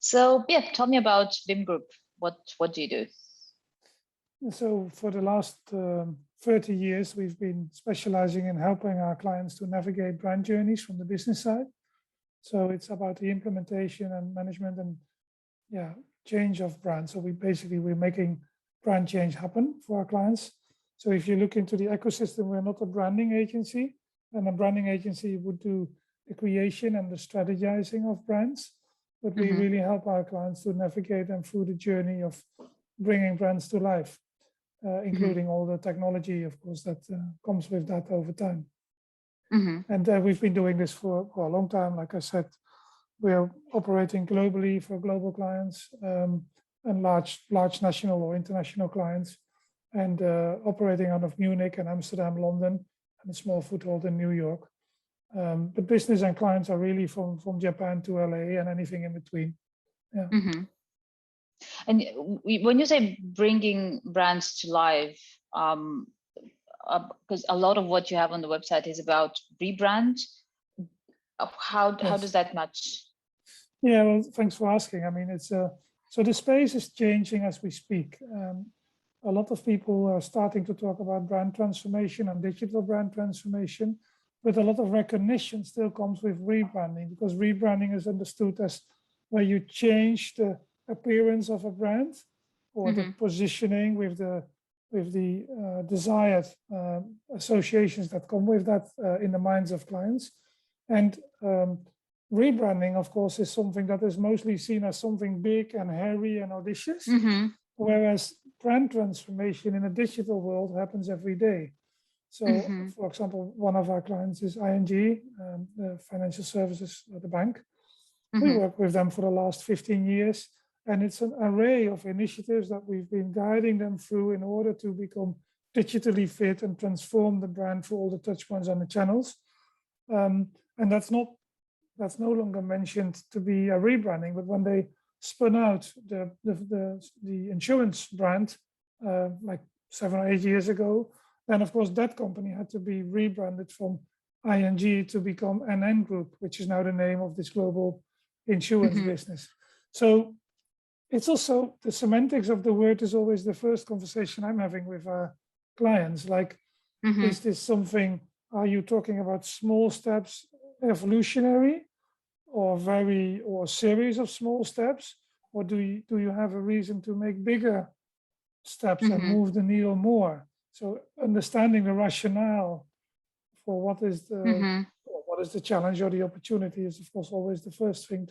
So yeah, tell me about VIM Group. What do you do? So for the last 30 years, we've been specializing in helping our clients to navigate brand journeys from the business side. So it's about the implementation and management and change of brand. So we're making brand change happen for our clients. So if you look into the ecosystem, we're not a branding agency, and a branding agency would do the creation and the strategizing of brands, but we really help our clients to navigate them through the journey of bringing brands to life, including all the technology, of course, that comes with that over time. And we've been doing this for a long time. Like I said, we're operating globally for global clients and large national or international clients, and operating out of Munich and Amsterdam, London, and a small foothold in New York. But business and clients are really from Japan to LA and anything in between. Yeah. And when you say bringing brands to life, because a lot of what you have on the website is about rebrand, how does that match? Yeah, well, thanks for asking. I mean, it's so the space is changing as we speak. A lot of people are starting to talk about brand transformation and digital brand transformation, but a lot of recognition still comes with rebranding, because rebranding is understood as where you change the appearance of a brand or the positioning with the desired associations that come with that in the minds of clients. And rebranding, of course, is something that is mostly seen as something big and hairy and audacious, whereas brand transformation in a digital world happens every day. So, for example, one of our clients is ING, the financial services, the bank. We work with them for the last 15 years, and it's an array of initiatives that we've been guiding them through in order to become digitally fit and transform the brand through all the touch points and the channels. And that's no longer mentioned to be a rebranding, but when they spun out the insurance brand like 7 or 8 years ago, then of course that company had to be rebranded from ING to become NN Group, which is now the name of this global insurance business. So it's also the semantics of the word is always the first conversation I'm having with our clients. Like, is this something, are you talking about small steps, evolutionary, or a series of small steps, or do you have a reason to make bigger steps and move the needle more? So understanding the rationale for what is the challenge or the opportunity is, of course, always the first thing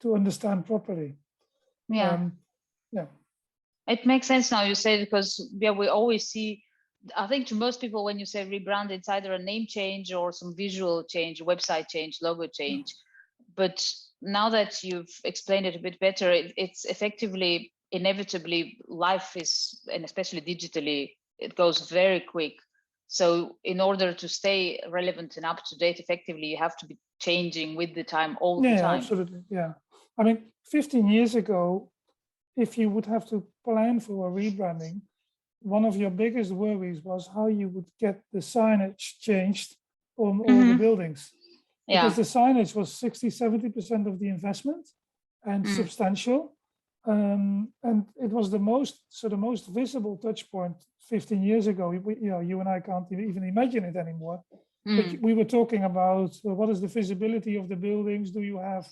to understand properly. Yeah. It makes sense now you say, because we always see, I think to most people, when you say rebrand, it's either a name change or some visual change, website change, logo change. But now that you've explained it a bit better, it's effectively, inevitably, life is, and especially digitally, it goes very quick. So in order to stay relevant and up to date effectively, you have to be changing with the time all the time. Yeah, absolutely. Yeah. I mean, 15 years ago, if you would have to plan for a rebranding, one of your biggest worries was how you would get the signage changed on all the buildings. Because the signage was 60-70% of the investment and substantial. And it was the most visible touch point 15 years ago. You and I can't even imagine it anymore. But we were talking about what is the visibility of the buildings? Do you have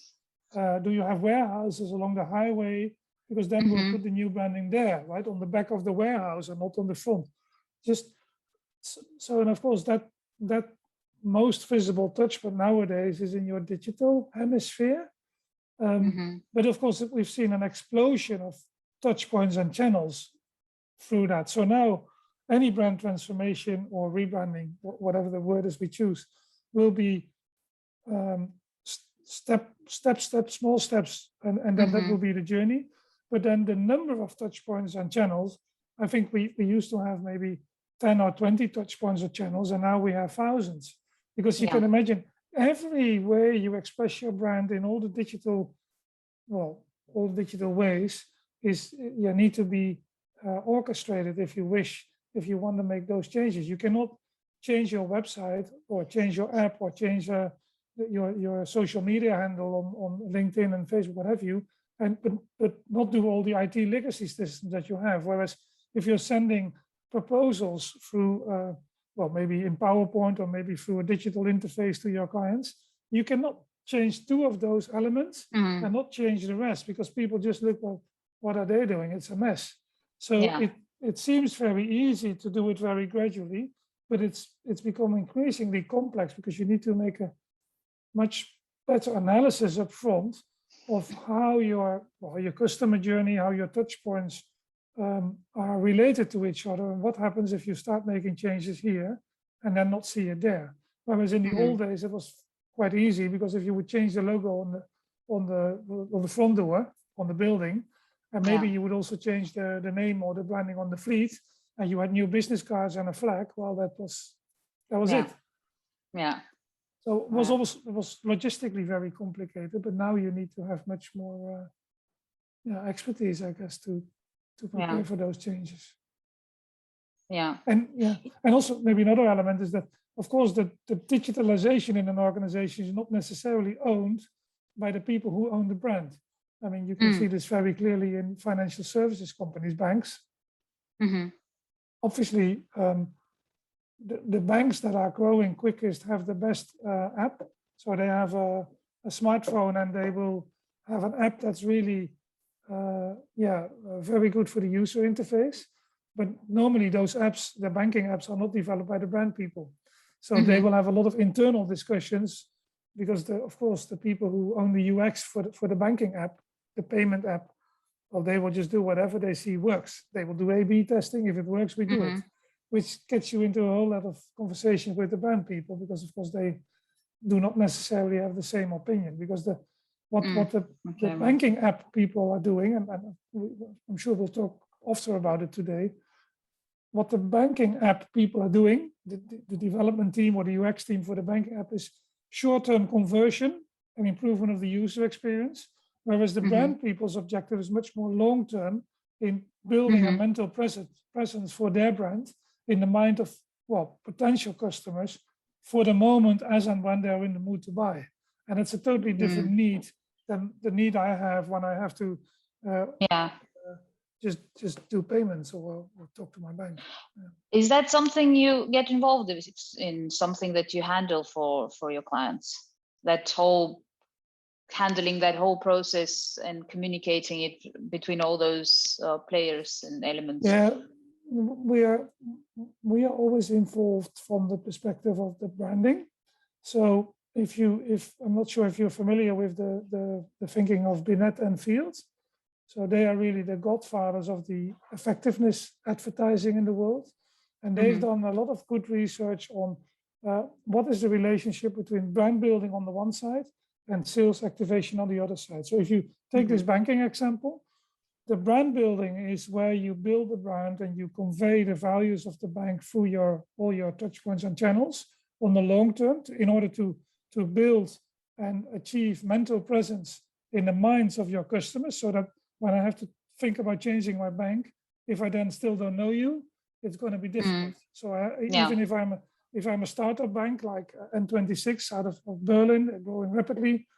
warehouses along the highway? Because then we'll put the new branding there, right, on the back of the warehouse and not on the front. Just so, and of course that most visible touch point nowadays is in your digital hemisphere. But of course, we've seen an explosion of touch points and channels through that. So now any brand transformation or rebranding, whatever the word is we choose, will be step, small steps, and then that will be the journey. But then the number of touch points and channels, I think we used to have maybe 10 or 20 touch points or channels, and now we have thousands. Because you can imagine every way you express your brand in all the digital ways is need to be orchestrated if you want to make those changes. You cannot change your website or change your app or change your social media handle on LinkedIn and Facebook, what have you, and but not do all the IT legacy systems that you have. Whereas if you're sending proposals through, well, maybe in PowerPoint or maybe through a digital interface to your clients, you cannot change 2 of those elements and not change the rest, because people just look, well, what are they doing? It's a mess. So it seems very easy to do it very gradually, but it's become increasingly complex, because you need to make a much better analysis up front of how your customer journey, how your touch points are related to each other, and what happens if you start making changes here and then not see it there. Whereas in the old days, it was quite easy, because if you would change the logo on the front door on the building, and maybe you would also change the name or the branding on the fleet, and you had new business cards and a flag, well, that was it. Yeah. So it was logistically very complicated, but now you need to have much more expertise, I guess, to prepare for those changes. Yeah. And also maybe another element is that, of course, the digitalization in an organization is not necessarily owned by the people who own the brand. I mean, you can see this very clearly in financial services companies, banks. Obviously, the banks that are growing quickest have the best app. So they have a smartphone, and they will have an app that's really, very good for the user interface. But normally those apps, the banking apps, are not developed by the brand people. So they will have a lot of internal discussions, because of course the people who own the UX for the banking app, the payment app, well, they will just do whatever they see works. They will do A/B testing. If it works, we do it, which gets you into a whole lot of conversation with the brand people, because of course they do not necessarily have the same opinion, because what the banking app people are doing, and I'm sure we'll talk after about it today. What the banking app people are doing, the development team or the UX team for the banking app, is short-term conversion and improvement of the user experience, whereas the brand people's objective is much more long-term in building a mental presence for their brand in the mind of, well, potential customers for the moment as and when they're in the mood to buy. And it's a totally different need than the need I have when I have to just do payments or talk to my bank. Is that something you get involved in, something that you handle for your clients? Handling that whole process and communicating it between all those players and elements? Yeah, we are always involved from the perspective of the branding. So if I'm not sure if you're familiar with the thinking of Binet and Fields. So they are really the godfathers of the effectiveness advertising in the world. And they've done a lot of good research on what is the relationship between brand building on the one side and sales activation on the other side. So if you take this banking example, the brand building is where you build the brand and you convey the values of the bank through all your touch points and channels on the long term in order to build and achieve mental presence in the minds of your customers, so that when I have to think about changing my bank, if I then still don't know you, it's going to be difficult. So even if I'm a startup bank like N26 out of Berlin, growing rapidly,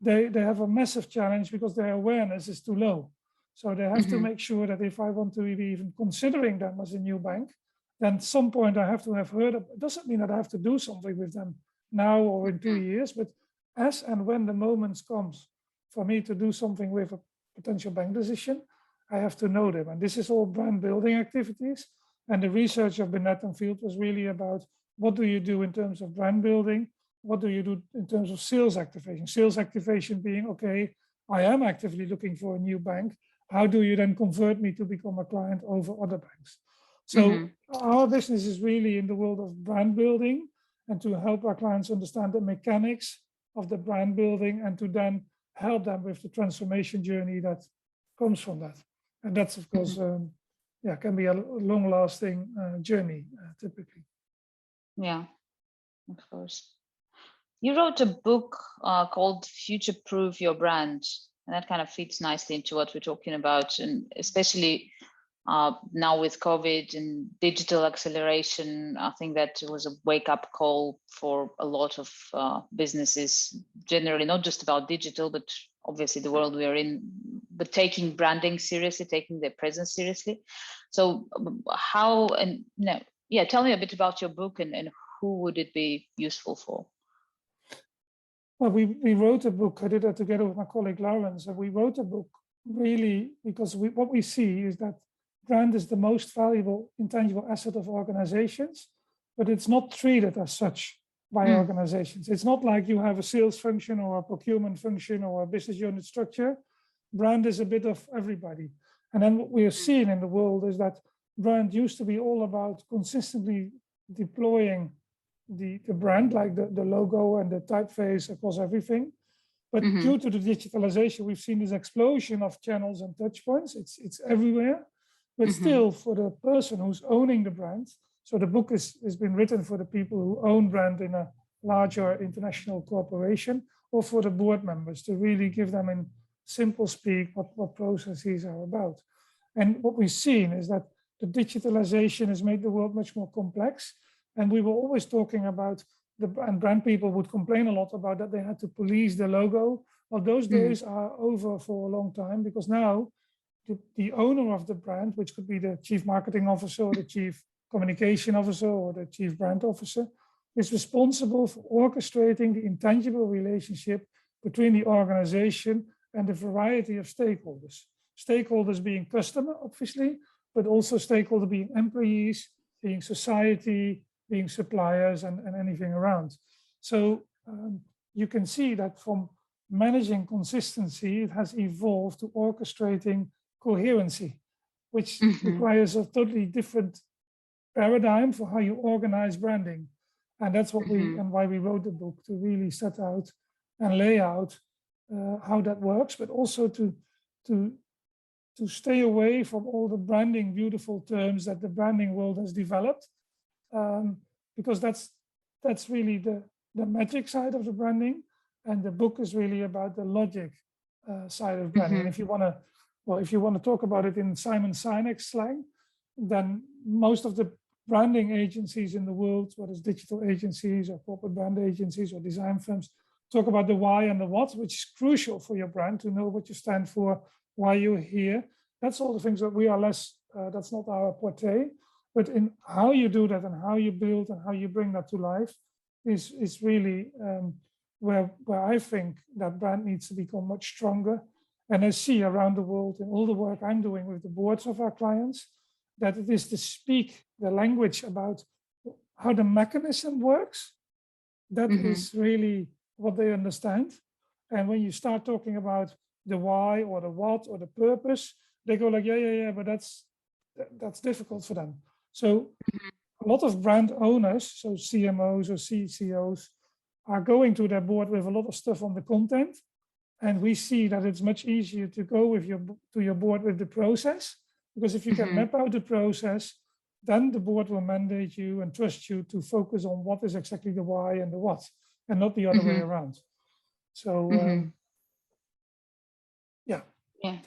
they have a massive challenge because their awareness is too low. So they have to make sure that if I want to be even considering them as a new bank, then at some point I have to have heard of it. Doesn't mean that I have to do something with them now or in 2 years, but as and when the moment comes for me to do something with a potential bank decision, I have to know them. And this is all brand building activities. And the research of Binet and Field was really about what do you do in terms of brand building? What do you do in terms of sales activation? Sales activation being, okay, I am actively looking for a new bank. How do you then convert me to become a client over other banks? So our business is really in the world of brand building and to help our clients understand the mechanics of the brand building and to then help them with the transformation journey that comes from that. And that's, of course, can be a long-lasting journey, typically. Yeah, of course. You wrote a book called Future Proof Your Brand, and that kind of fits nicely into what we're talking about, and especially Now with COVID and digital acceleration, I think that was a wake-up call for a lot of businesses, generally, not just about digital, but obviously the world we are in, but taking branding seriously, taking their presence seriously. So how, and no, yeah, tell me a bit about your book and who would it be useful for? Well, we wrote a book. I did that together with my colleague Lawrence, and we wrote a book really because what we see is that brand is the most valuable intangible asset of organizations, but it's not treated as such by organizations. It's not like you have a sales function or a procurement function or a business unit structure. Brand is a bit of everybody. And then what we are seeing in the world is that brand used to be all about consistently deploying the brand, like the logo and the typeface across everything. But due to the digitalization, we've seen this explosion of channels and touch points. It's everywhere. But still, for the person who's owning the brand, so the book has been written for the people who own brand in a larger international corporation, or for the board members to really give them in simple speak what processes are about. And what we've seen is that the digitalization has made the world much more complex. And we were always talking about and brand people would complain a lot about that they had to police the logo. Well, those days are over for a long time, because now the owner of the brand, which could be the chief marketing officer or the chief communication officer or the chief brand officer, is responsible for orchestrating the intangible relationship between the organization and the variety of stakeholders. Stakeholders being customer, obviously, but also stakeholder being employees, being society, being suppliers, and anything around. So you can see that from managing consistency, it has evolved to orchestrating coherency, which requires a totally different paradigm for how you organize branding. And that's what we, and why we wrote the book, to really set out and lay out how that works, but also to stay away from all the branding beautiful terms that the branding world has developed, because that's really the magic side of the branding, and the book is really about the logic side of branding. And if you want to talk about it in Simon Sinek slang, then most of the branding agencies in the world, whether it's digital agencies or corporate brand agencies or design firms, talk about the why and the what, which is crucial for your brand to know what you stand for, why you're here. That's all the things that we are less, that's not our forte. But in how you do that and how you build and how you bring that to life is really where I think that brand needs to become much stronger. And I see around the world in all the work I'm doing with the boards of our clients, that it is to speak the language about how the mechanism works. That is really what they understand. And when you start talking about the why or the what or the purpose, they go like, yeah, but that's difficult for them. So a lot of brand owners, so CMOs or CCOs, are going to their board with a lot of stuff on the content. And we see that it's much easier to go with to your board with the process, because if you can map out the process, then the board will mandate you and trust you to focus on what is exactly the why and the what, and not the other way around. So yeah,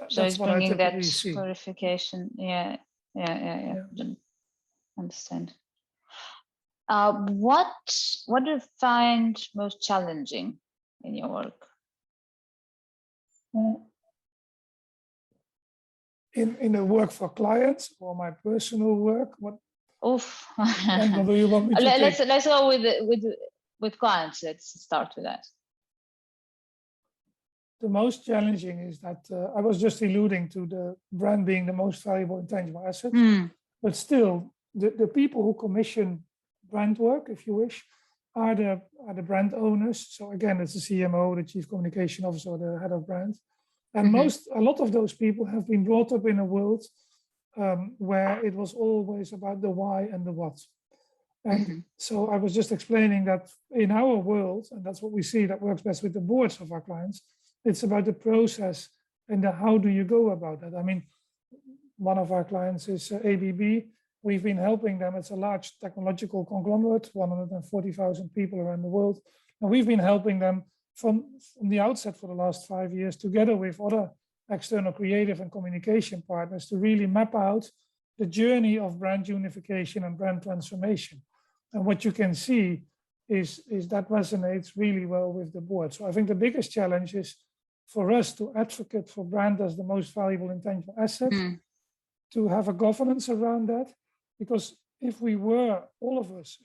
so it's bringing that clarification. Yeah. Understand. What do you find most challenging in your work? In the work for clients or my personal work? What angle do you want me to take? Let's go with clients. Let's start with that. The most challenging is that I was just alluding to the brand being the most valuable intangible asset, but still the people who commission brand work, if you wish, are the brand owners. So again, it's the CMO, the chief communication officer, or the head of brand. And a lot of those people have been brought up in a world where it was always about the why and the what. And so I was just explaining that in our world, and that's what we see that works best with the boards of our clients, it's about the process and the how do you go about that. I mean, one of our clients is ABB. We've been helping them. It's a large technological conglomerate, 140,000 people around the world. And we've been helping them from the outset for the last 5 years, together with other external creative and communication partners to really map out the journey of brand unification and brand transformation. And what you can see is that resonates really well with the board. So I think the biggest challenge is for us to advocate for brand as the most valuable intangible asset, to have a governance around that. Because if we were, all of us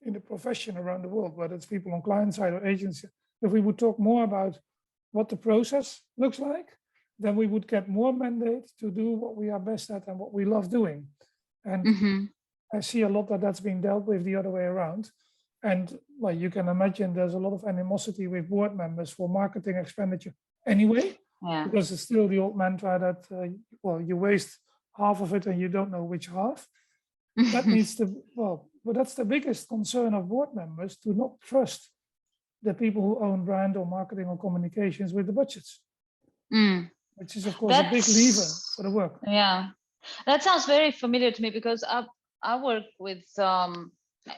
in the profession around the world, whether it's people on client side or agency, if we would talk more about what the process looks like, then we would get more mandate to do what we are best at and what we love doing. And I see a lot that's being dealt with the other way around. And well, you can imagine there's a lot of animosity with board members for marketing expenditure anyway, because it's still the old mantra that, well, you waste half of it and you don't know which half. That needs to, well, but that's the biggest concern of board members, to not trust the people who own brand or marketing or communications with the budgets, which is of course a big lever for the work. Yeah, that sounds very familiar to me, because I work with,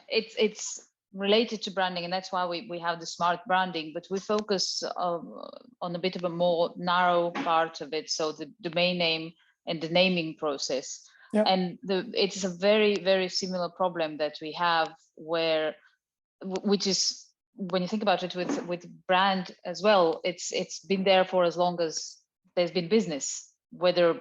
it's related to branding, and that's why we have the smart branding, but we focus on a bit of a more narrow part of it. So the domain name and the naming process. And it's a very, very similar problem that we have, which is, when you think about it with brand as well, it's been there for as long as there's been business, whether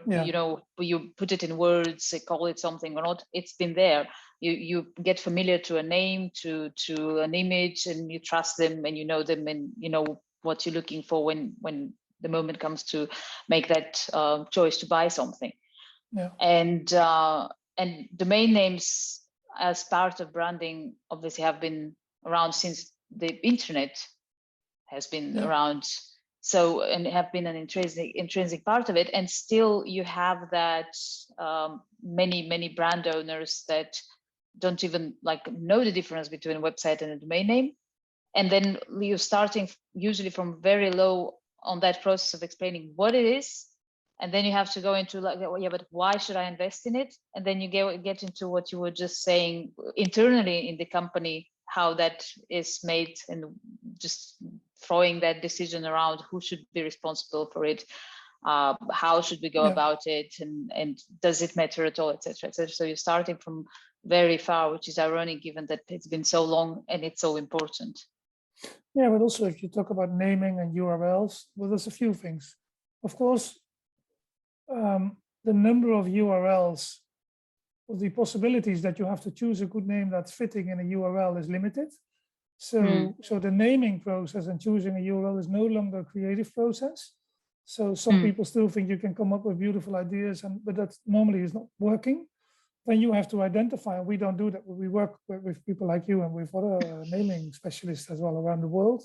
you put it in words, call it something or not, it's been there. You get familiar to a name, to an image, and you trust them and you know them, and you know what you're looking for when the moment comes to make that choice to buy something. And domain names as part of branding obviously have been around since the internet has been around, so, and have been an intrinsic part of it. And still you have that many brand owners that don't even know the difference between a website and a domain name. And then you're starting usually from very low on that process of explaining what it is. And then you have to go into but why should I invest in it? And then you get into what you were just saying internally in the company, how that is made, and just throwing that decision around who should be responsible for it, how should we go about it, and does it matter at all, etc., etc. So you're starting from very far, which is ironic given that it's been so long and it's so important. Yeah, but also if you talk about naming and URLs, well, there's a few things. Of course, the number of URLs, or the possibilities that you have to choose a good name that's fitting in a URL is limited. So, so the naming process and choosing a URL is no longer a creative process. So some people still think you can come up with beautiful ideas, but that normally is not working. Then you have to identify, and we don't do that. We work with people like you and with other naming specialists as well around the world.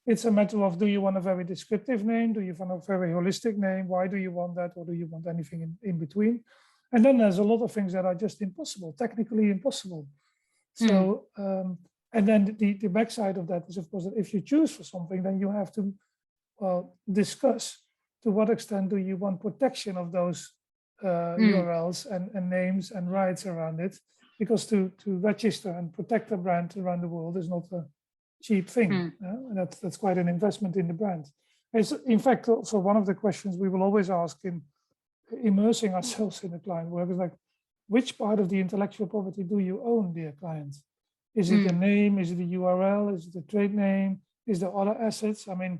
It's a matter of, do you want a very descriptive name? Do you want a very holistic name? Why do you want that? Or do you want anything in between? And then there's a lot of things that are just impossible, technically impossible. So, and then the backside of that is, of course, that if you choose for something, then you have to discuss to what extent do you want protection of those URLs and names and rights around it, because to register and protect a brand around the world is not a cheap thing. And that's quite an investment in the brand. It's, in fact, also one of the questions we will always ask in immersing ourselves in the client work is like, which part of the intellectual property do you own, dear client? Is it the name? Is it the URL? Is it the trade name? Is there other assets? I mean,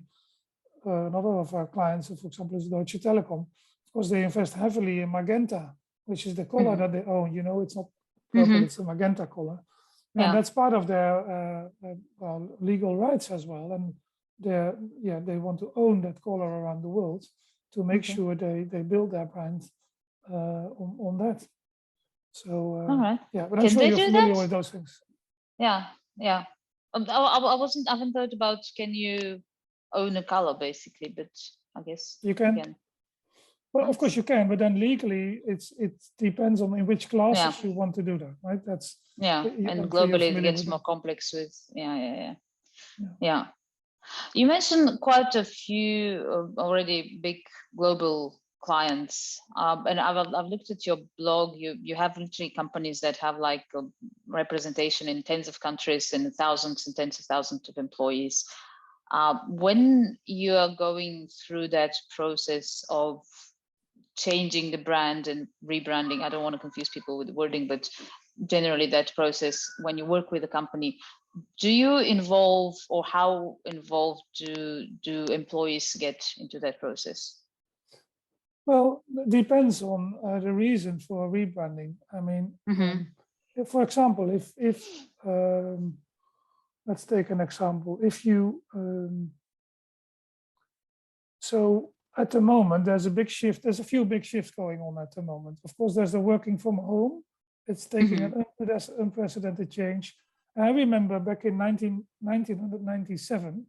another of our clients, for example, is Deutsche Telekom. Of course, they invest heavily in magenta, which is the color that they own. You know, it's not purple, it's a magenta color. And that's part of their legal rights as well. And they want to own that color around the world to make sure they build their brand on that. So, but I'm sure you're familiar with those things. I haven't thought about, can you own a color basically, but I guess you can. Well, of course you can, but then legally it depends on in which classes you want to do that, right? That's and globally it gets more complex with You mentioned quite a few already big global clients, and I've looked at your blog. You have literally companies that have like a representation in tens of countries and thousands and tens of thousands of employees. When you are going through that process of changing the brand and rebranding, I don't want to confuse people with the wording, but generally that process, when you work with a company, do you involve, or how involved do employees get into that process? Well, it depends on the reason for rebranding. I mean, if, for example, if let's take an example. If you so at the moment there's a big shift. There's a few big shifts going on at the moment. Of course, there's the working from home. It's taking an unprecedented change. I remember back in 1997,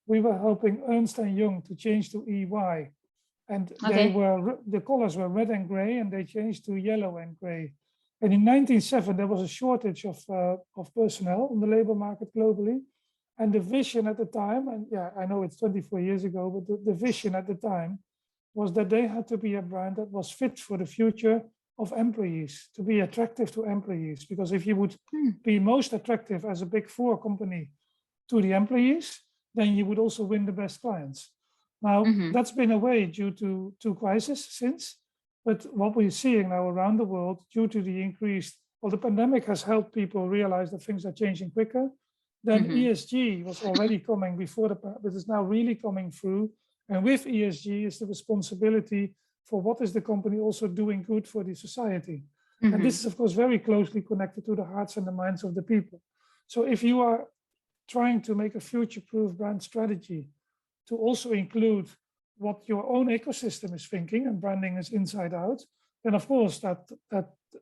we were helping Ernst & Young to change to EY. And the colors were red and gray, and they changed to yellow and gray. And in 1997, there was a shortage of personnel on the labor market globally. And the vision at the time, and yeah, I know it's 24 years ago, but the vision at the time was that they had to be a brand that was fit for the future of employees, to be attractive to employees. Because if you would be most attractive as a Big Four company to the employees, then you would also win the best clients. Now, that's been away due to crisis since, but what we're seeing now around the world, due to the increased, well, the pandemic has helped people realize that things are changing quicker. Then ESG was already coming before but it's now really coming through. And with ESG is the responsibility for what is the company also doing good for the society. And this is, of course, very closely connected to the hearts and the minds of the people. So if you are trying to make a future-proof brand strategy to also include what your own ecosystem is thinking, and branding is inside out, then of course that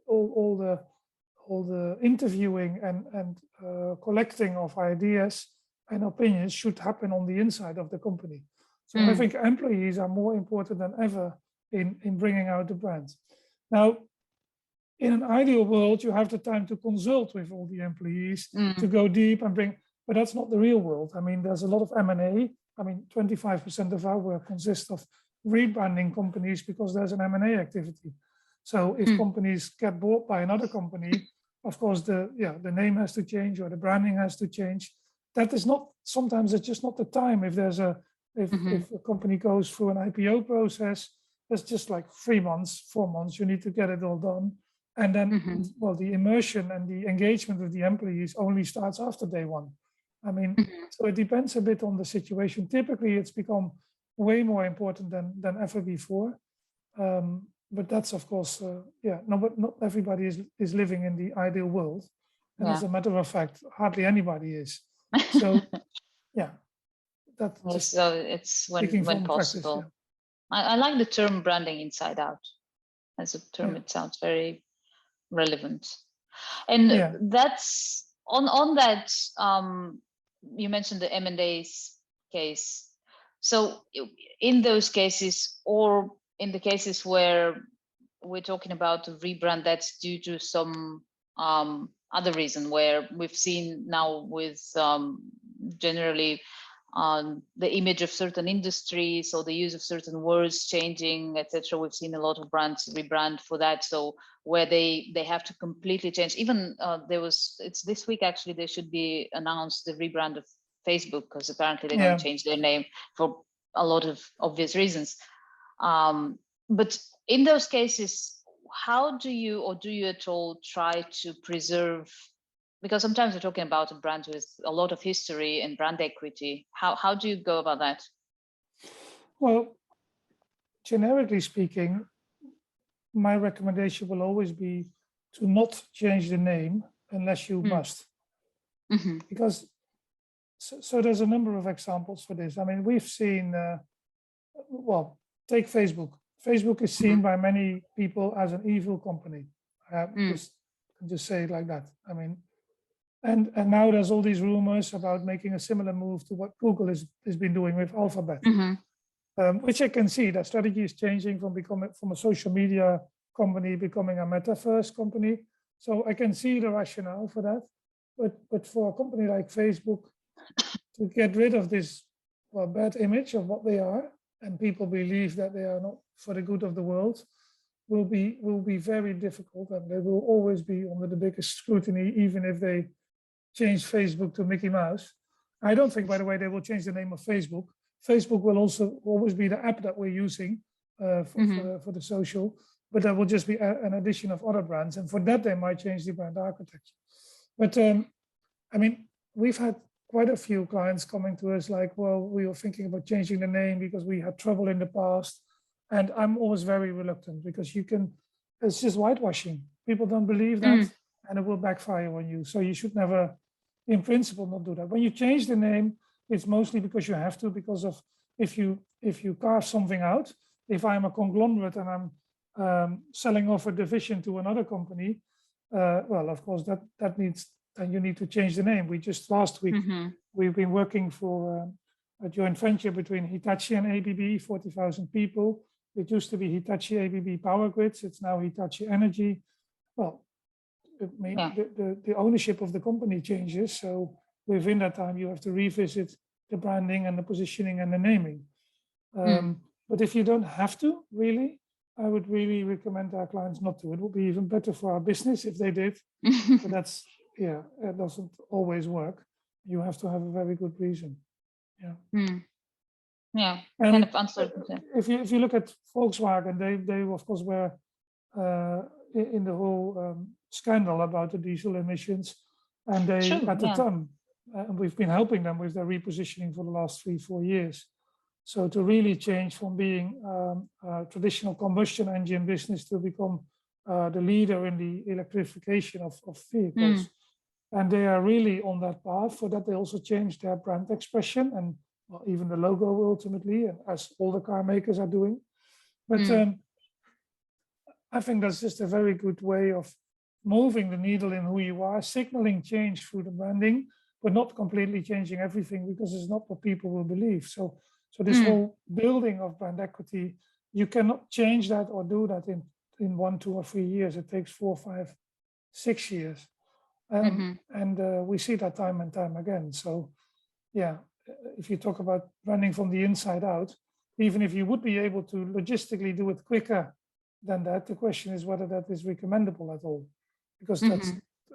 all the interviewing and collecting of ideas and opinions should happen on the inside of the company. So I think employees are more important than ever in bringing out the brand. Now, in an ideal world, you have the time to consult with all the employees, to go deep and bring, but that's not the real world. I mean, there's a lot of M&A. I mean, 25% of our work consists of rebranding companies because there's an M&A activity. So if companies get bought by another company, of course, the name has to change or the branding has to change. That is not, sometimes it's just not the time. If there's if a company goes through an IPO process, that's just like 3 months, 4 months, you need to get it all done. And then, well, the immersion and the engagement with the employees only starts after day one. I mean, so it depends a bit on the situation. Typically, it's become way more important than ever before. But that's, of course, but not everybody is living in the ideal world. And as a matter of fact, hardly anybody is. So, yeah. So it's when possible. Practice, I like the term branding inside out. As a term, it sounds very relevant. And that's on that. You mentioned the M&A's case. So in those cases, or in the cases where we're talking about a rebrand that's due to some other reason, where we've seen now with generally the image of certain industries or the use of certain words changing, etc. We've seen a lot of brands rebrand for that. So where they have to completely change. Even it's this week actually, they should be announced the rebrand of Facebook, because apparently they're going to change their name for a lot of obvious reasons. But in those cases, how do you, or do you at all try to preserve, because sometimes we're talking about a brand with a lot of history and brand equity. How do you go about that? Well, generically speaking, my recommendation will always be to not change the name unless you must. Because, so there's a number of examples for this. I mean, we've seen, well, take Facebook. Facebook is seen by many people as an evil company. Just say it like that. I mean, and now there's all these rumors about making a similar move to what Google has been doing with Alphabet, which I can see that strategy is changing from a social media company becoming a metaverse company. So I can see the rationale for that. But for a company like Facebook to get rid of this bad image of what they are, and people believe that they are not for the good of the world, will be very difficult, and they will always be under the biggest scrutiny, even if they change Facebook to Mickey Mouse. I don't think, by the way, they will change the name of Facebook. Facebook will also always be the app that we're using for the social, but there will just be an addition of other brands. And for that, they might change the brand architecture. But I mean, we've had quite a few clients coming to us like, well, we were thinking about changing the name because we had trouble in the past. And I'm always very reluctant because it's just whitewashing. People don't believe that and it will backfire on you. So you should never, in principle, not do that. When you change the name, it's mostly because you have to, because of if you carve something out, if I'm a conglomerate and I'm selling off a division to another company, well, of course, that needs, and you need to change the name. We just last week, we've been working for a joint venture between Hitachi and ABB, 40,000 people. It used to be Hitachi ABB Power Grids. It's now Hitachi Energy. Well, the ownership of the company changes. So within that time, you have to revisit the branding and the positioning and the naming. But if you don't have to, really, I would really recommend our clients not to. It would be even better for our business if they did. But that's, it doesn't always work. You have to have a very good reason. Yeah, and kind of answer. If you look at Volkswagen, they of course were in the whole scandal about the diesel emissions, and they at the time, and we've been helping them with their repositioning for the last 3-4 years. So to really change from being a traditional combustion engine business to become the leader in the electrification of vehicles. And they are really on that path. For that, they also changed their brand expression and even the logo ultimately, and as all the car makers are doing. But I think that's just a very good way of moving the needle in who you are, signaling change through the branding, but not completely changing everything because it's not what people will believe. So this whole building of brand equity, you cannot change that or do that in 1, 2, or 3 years. It takes 4, 5, 6 years. And we see that time and time again. So yeah, if you talk about branding from the inside out, even if you would be able to logistically do it quicker than that, the question is whether that is recommendable at all, because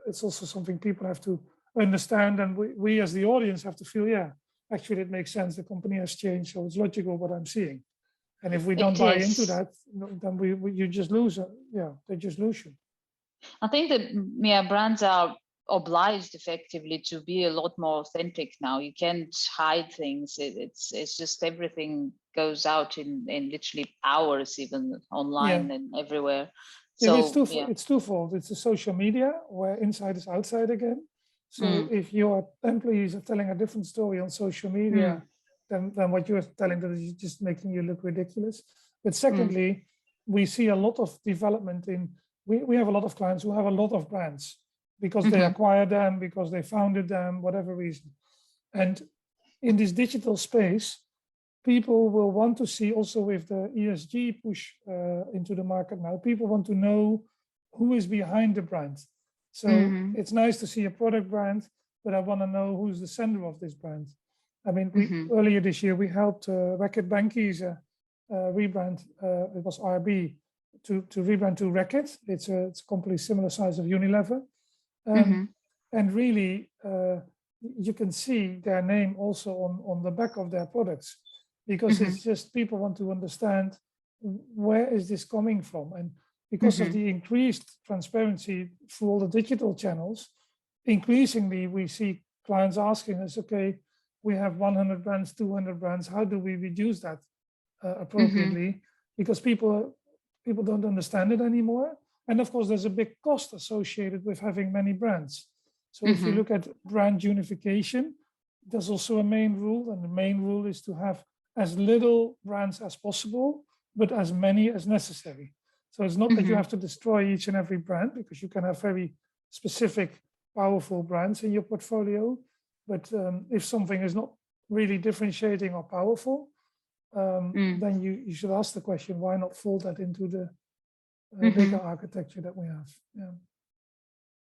it's also something people have to understand, and we as the audience have to feel, actually it makes sense. The company has changed, so it's logical what I'm seeing. And if we don't buy into that, then you just lose. They just lose you. I think that brands are obliged effectively to be a lot more authentic now. You can't hide things. It's just everything goes out in literally hours, even online and everywhere. So it's twofold. It's the social media where inside is outside again. So if your employees are telling a different story on social media than what you're telling, that is just making you look ridiculous. But secondly, we see a lot of development we have a lot of clients who have a lot of brands because they acquired them, because they founded them, whatever reason. And in this digital space, people will want to see, also with the ESG push into the market now, people want to know who is behind the brand. So it's nice to see a product brand, but I want to know who's the sender of this brand. I mean, earlier this year, we helped Reckitt Benckiser rebrand, it was RB, to rebrand to Reckitt. It's a company similar size of Unilever. And really, you can see their name also on the back of their products, because it's just people want to understand where is this coming from. And because of the increased transparency through all the digital channels, increasingly we see clients asking us, okay, we have 100 brands, 200 brands, how do we reduce that appropriately? Because people don't understand it anymore. And of course, there's a big cost associated with having many brands. So if you look at brand unification, there's also a main rule. And the main rule is to have as little brands as possible, but as many as necessary. So it's not that you have to destroy each and every brand, because you can have very specific, powerful brands in your portfolio. But if something is not really differentiating or powerful, then you should ask the question, why not fold that into the bigger architecture that we have?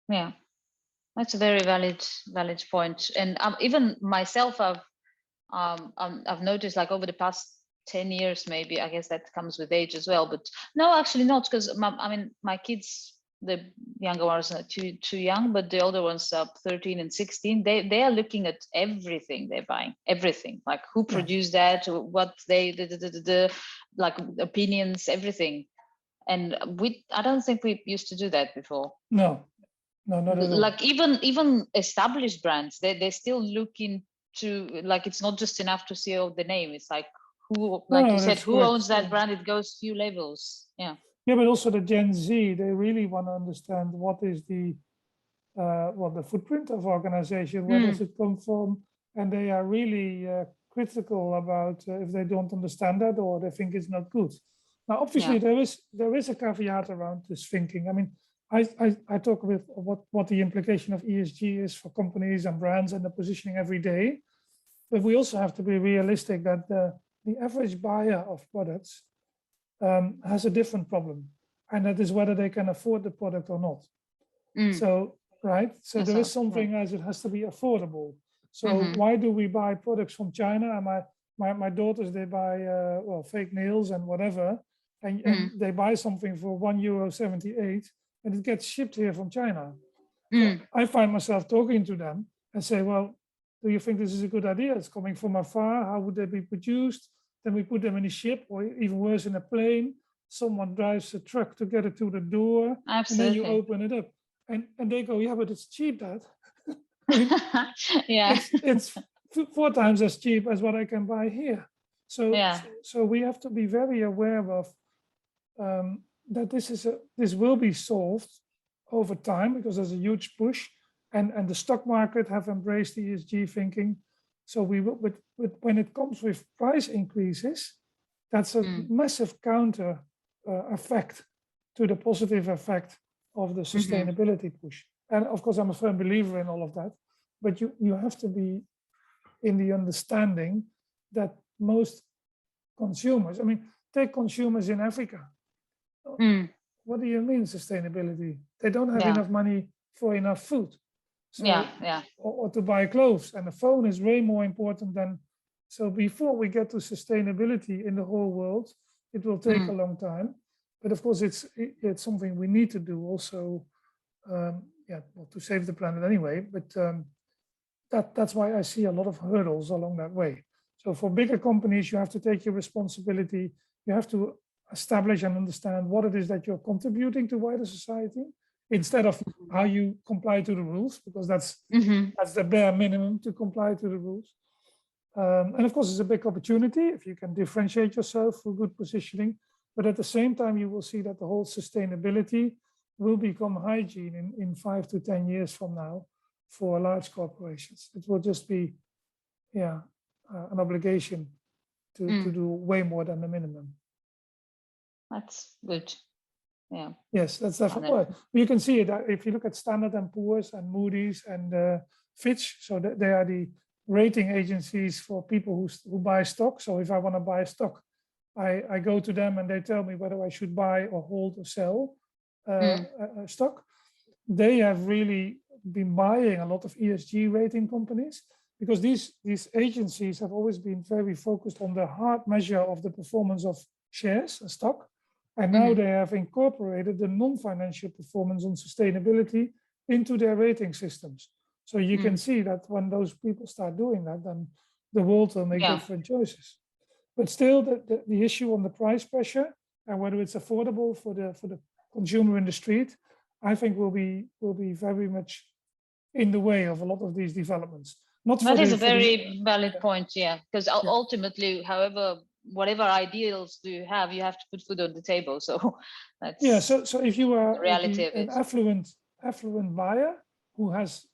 Yeah, that's a very valid point. And even myself, I've noticed, like, over the past 10 years, maybe, I guess that comes with age as well, but no, actually not, because my kids The younger ones are too young, but the older ones are 13 and 16. They are looking at everything they're buying, everything, like who produced that, what they like opinions, everything. And I don't think we used to do that before. No, not at all. Like even established brands, they still look into, like, it's not just enough to see the name. It's like who, like you said, who owns that brand? It goes few levels. Yeah. Yeah, but also the Gen Z, they really want to understand what is the footprint of organization, where does it come from, and they are really critical about if they don't understand that or they think it's not good. Now, obviously, there is a caveat around this thinking. I mean, I talk with what the implication of ESG is for companies and brands and the positioning every day, but we also have to be realistic that the average buyer of products has a different problem, and that is whether they can afford the product or not. So, right, so there is something as it has to be affordable. So why do we buy products from China? And my daughters, they buy fake nails and whatever, and they buy something for €1.78, and it gets shipped here from China. So I find myself talking to them and say, well, do you think this is a good idea? It's coming from afar. How would they be produced? Then we put them in a ship, or even worse, in a plane. Someone drives a truck to get it to the door. Absolutely. And then you open it up. And they go, yeah, but it's cheap, Dad. Yeah. It's 4 times as cheap as what I can buy here. So we have to be very aware of that this will be solved over time, because there's a huge push, and the stock market have embraced ESG thinking. So we will, but when it comes with price increases, that's a massive counter effect to the positive effect of the sustainability push. And of course, I'm a firm believer in all of that, but you have to be in the understanding that most consumers, I mean, take consumers in Africa. What do you mean sustainability? They don't have enough money for enough food. So, or to buy clothes, and the phone is way more important than. So before we get to sustainability in the whole world, it will take a long time. But of course, it's something we need to do also, to save the planet anyway. But that's why I see a lot of hurdles along that way. So for bigger companies, you have to take your responsibility. You have to establish and understand what it is that you're contributing to wider society, instead of how you comply to the rules, because that's the bare minimum to comply to the rules. And of course, it's a big opportunity if you can differentiate yourself for good positioning. But at the same time, you will see that the whole sustainability will become hygiene in 5 to 10 years from now for large corporations. It will just be, an obligation to do way more than the minimum. That's good. Yeah. Yes, that's definitely. You can see it if you look at Standard & Poor's and Moody's and Fitch. So they are the rating agencies for people who buy stock. So if I want to buy a stock, I go to them and they tell me whether I should buy or hold or sell a stock. They have really been buying a lot of ESG rating companies, because these agencies have always been very focused on the hard measure of the performance of shares and stock. And now they have incorporated the non-financial performance on sustainability into their rating systems. So you can see that when those people start doing that, then the world will make different choices. But still, the issue on the price pressure and whether it's affordable for the consumer in the street, I think will be very much in the way of a lot of these developments. That is a very valid point, because ultimately, whatever ideals do you have to put food on the table. So that's so if you are the reality of an it. affluent buyer who has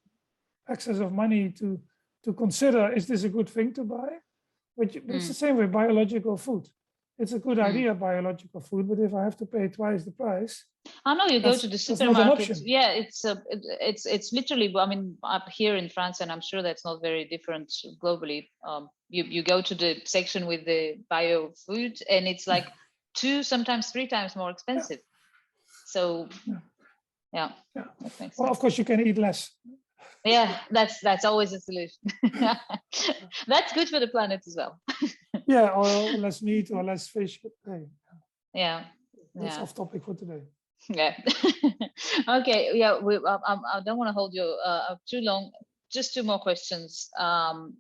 excess of money to consider, is this a good thing to buy? But it's the same with biological food. It's a good idea, biological food, but if I have to pay twice the price, I know you go to the supermarket. Yeah, it's literally. I mean, up here in France, and I'm sure that's not very different globally. You go to the section with the bio food, and it's like 2, sometimes 3 times more expensive. So, that makes sense. Well, of course, you can eat less. Yeah, that's always a solution. That's good for the planet as well. Or less meat or less fish. Hey, that's off topic for today. Yeah. Okay. Yeah. I don't want to hold you up too long. Just two more questions.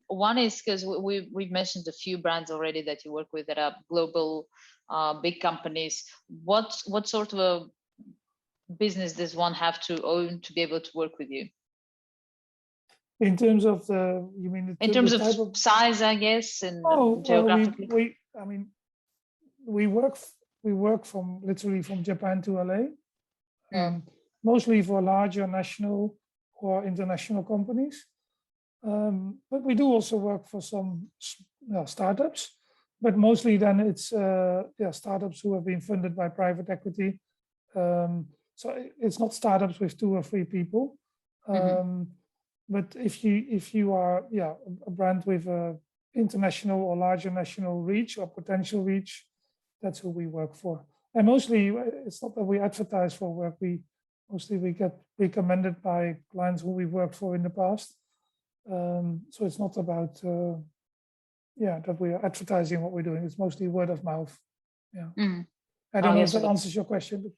One is because we've mentioned a few brands already that you work with that are global, big companies. What sort of a business does one have to own to be able to work with you? In terms of you mean In terms the of type of size, I guess, and well, geographically. I mean, we work from literally from Japan to LA, mostly for larger national or international companies. But we do also work for some startups, but mostly then it's startups who have been funded by private equity. So it's not startups with 2 or 3 people. But if you are a brand with a international or larger national reach or potential reach, that's who we work for. And mostly it's not that we advertise for work. We get recommended by clients who we worked for in the past. So it's not about that we are advertising what we're doing. It's mostly word of mouth. Yeah. I don't know if that answers your question. But...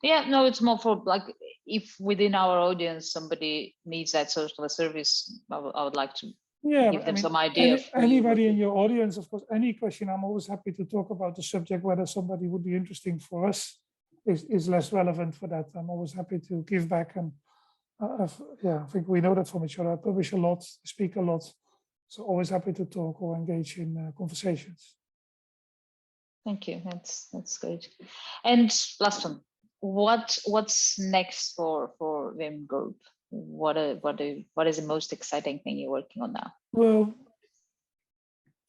Yeah, no, it's more for like if within our audience somebody needs that sort of a service, I would like to give them some idea. Anybody in your audience, of course, any question, I'm always happy to talk about the subject. Whether somebody would be interesting for us is less relevant for that. I'm always happy to give back, and I think we know that from each other. I publish a lot, speak a lot, so always happy to talk or engage in conversations. Thank you. That's great. And last one, what's next for VIM Group? What is the most exciting thing you're working on now? Well,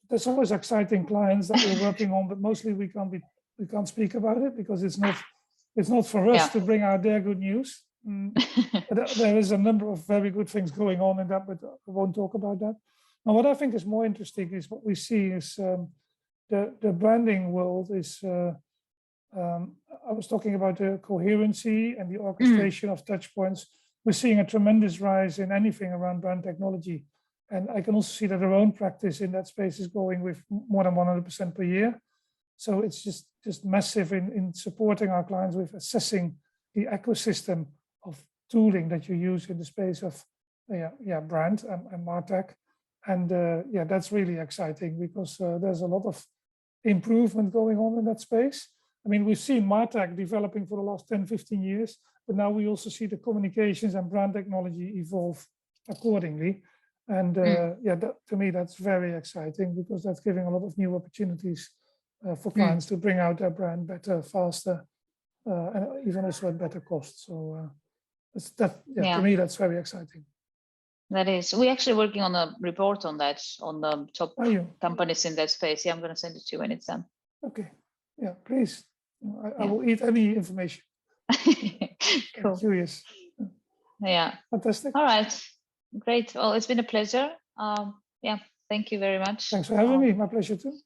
there's always exciting clients that we're working on, but mostly we can't speak about it because it's not for us to bring out their good news. There is a number of very good things going on in that, but I won't talk about that. Now, what I think is more interesting is what we see is the branding world is. I was talking about the coherency and the orchestration of touch points. We're seeing a tremendous rise in anything around brand technology. And I can also see that our own practice in that space is going with more than 100% per year. So it's just massive in supporting our clients with assessing the ecosystem of tooling that you use in the space of brand and MarTech. And that's really exciting because there's a lot of improvement going on in that space. I mean, we've seen MarTech developing for the last 10, 15 years, but now we also see the communications and brand technology evolve accordingly. And to me, that's very exciting because that's giving a lot of new opportunities for clients to bring out their brand better, faster, and even also at better cost. So to me, that's very exciting. That is. We're actually working on a report on that, on the top companies in that space. Yeah, I'm going to send it to you when it's done. Okay. Yeah, please. I will eat any information. Cool. I'm curious. Yeah. Fantastic. All right. Great. Well, it's been a pleasure. Thank you very much. Thanks for having me. My pleasure too.